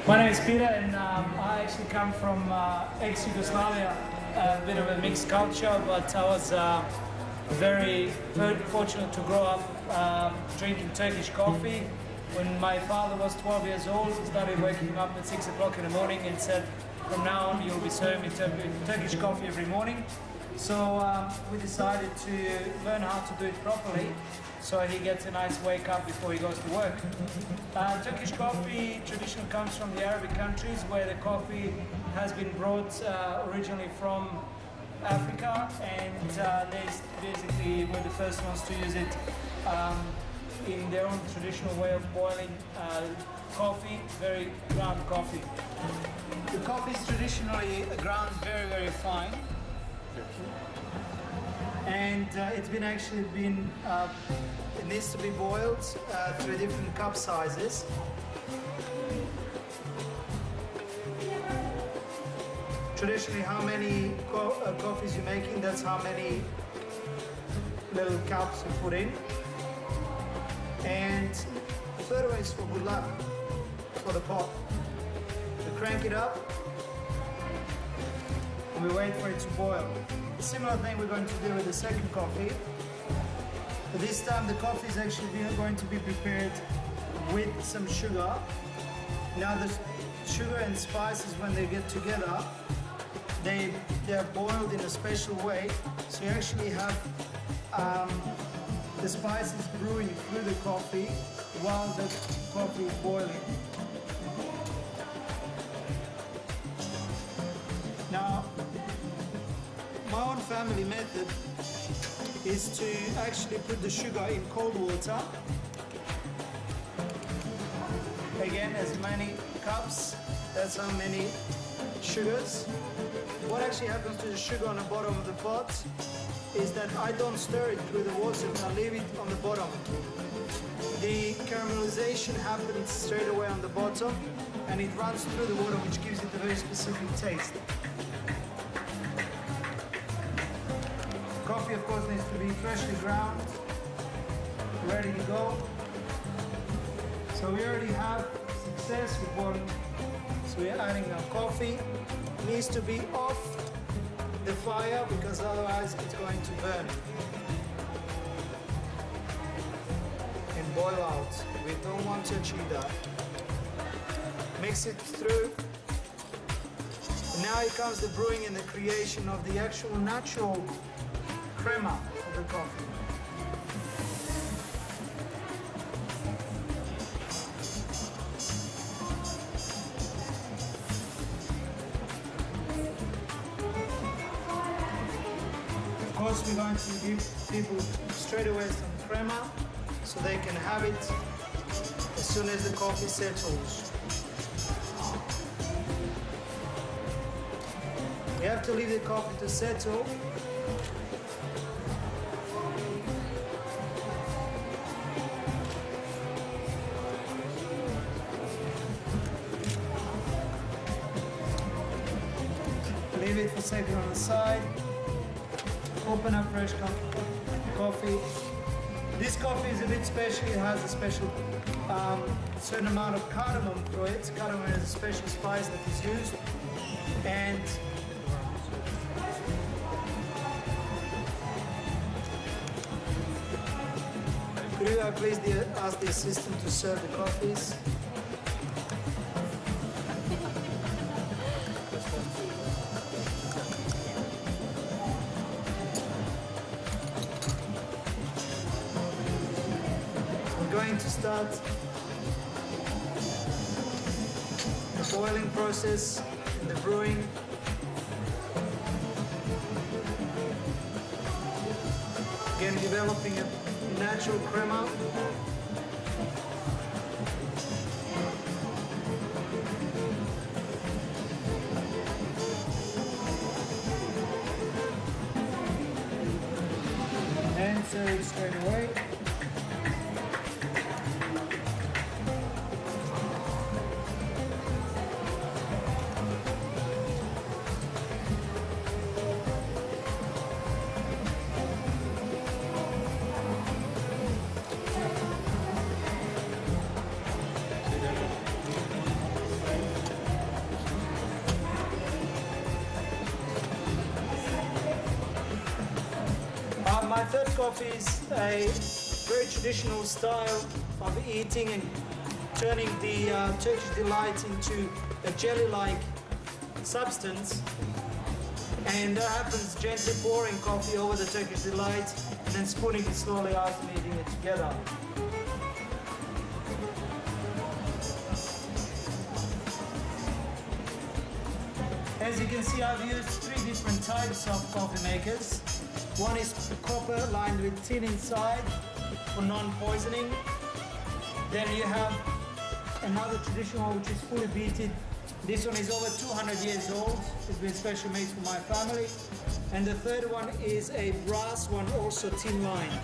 My name is Peter, and I actually come from ex-Yugoslavia, a bit of a mixed culture, but I was very fortunate to grow up drinking Turkish coffee. When my father was 12 years old, he started waking him up at 6 o'clock in the morning and said, from now on you'll be serving me Turkish coffee every morning. So we decided to learn how to do it properly, so he gets a nice wake up before he goes to work. Turkish coffee traditionally comes from the Arabic countries, where the coffee has been brought originally from Africa, and they basically were the first ones to use it in their own traditional way of boiling coffee, very ground coffee. The coffee is traditionally ground very, very fine. And it needs to be boiled through different cup sizes. Traditionally, how many coffees you're making, that's how many little cups you put in. And the third way is for good luck, for the pot. We crank it up and we wait for it to boil. Similar thing we're going to do with the second coffee. But this time the coffee is actually going to be prepared with some sugar. Now the sugar and spices, when they get together, they're boiled in a special way. So you actually have the spices brewing through the coffee while the coffee is boiling. Now, my own family method is to actually put the sugar in cold water. Again, as many cups, that's how many sugars. What actually happens to the sugar on the bottom of the pot is that I don't stir it through the water, I leave it on the bottom. The caramelization happens straight away on the bottom, and it runs through the water, which gives it a very specific taste. Coffee, of course, needs to be freshly ground, ready to go. So we already have success with one. So we're adding our coffee. It needs to be off the fire because otherwise it's going to burn and boil out. We don't want to achieve that. Mix it through. And now here comes the brewing and the creation of the actual natural crema of the coffee. Of course, we're going to give people straight away some crema so they can have it as soon as the coffee settles. You have to leave the coffee to settle. Leave it for a second on the side. Open up fresh coffee. This coffee is a bit special. It has a special certain amount of cardamom through it. Cardamom is a special spice that is used. And could you please ask the assistant to serve the coffees? Going to start the boiling process and the brewing. Again, developing a natural crema. And serve it straight away. third coffee is a very traditional style of eating and turning the Turkish delight into a jelly-like substance. And that happens gently pouring coffee over the Turkish delight and then spooning it slowly out and eating it together. As you can see, I've used 3 different types of coffee makers. One is copper lined with tin inside for non-poisoning. Then you have another traditional which is fully beaten. This one is over 200 years old. It's been specially made for my family. And the third one is a brass one, also tin lined.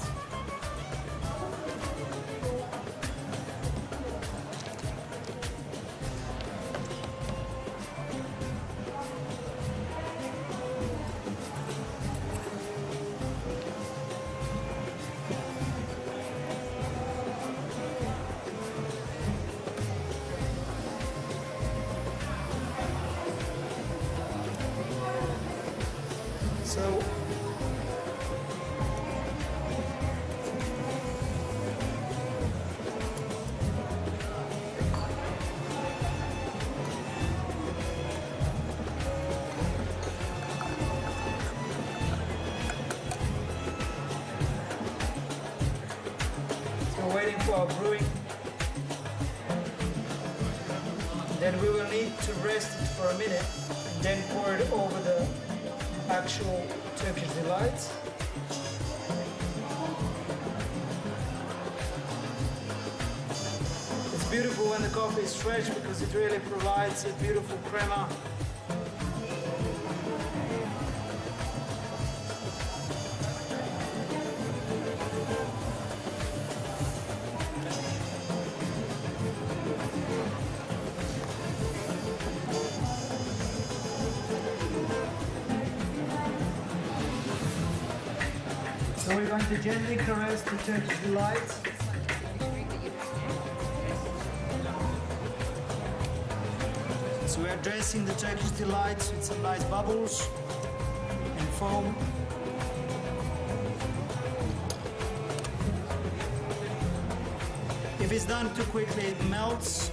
So we're waiting for our brewing. Then we will need to rest it for a minute and then pour it over the actual Turkish delights. It's beautiful when the coffee is fresh because it really provides a beautiful crema. So we're going to gently caress the Turkish delight. So we're dressing the Turkish delight with some nice bubbles and foam. If it's done too quickly, it melts.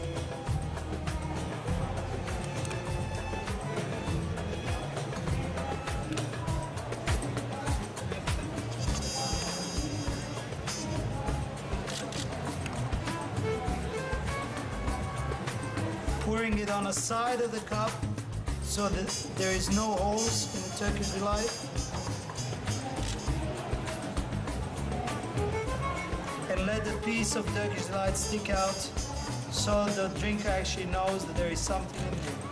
Pouring it on the side of the cup so that there is no holes in the Turkish delight. And let the piece of Turkish delight stick out so the drinker actually knows that there is something in there.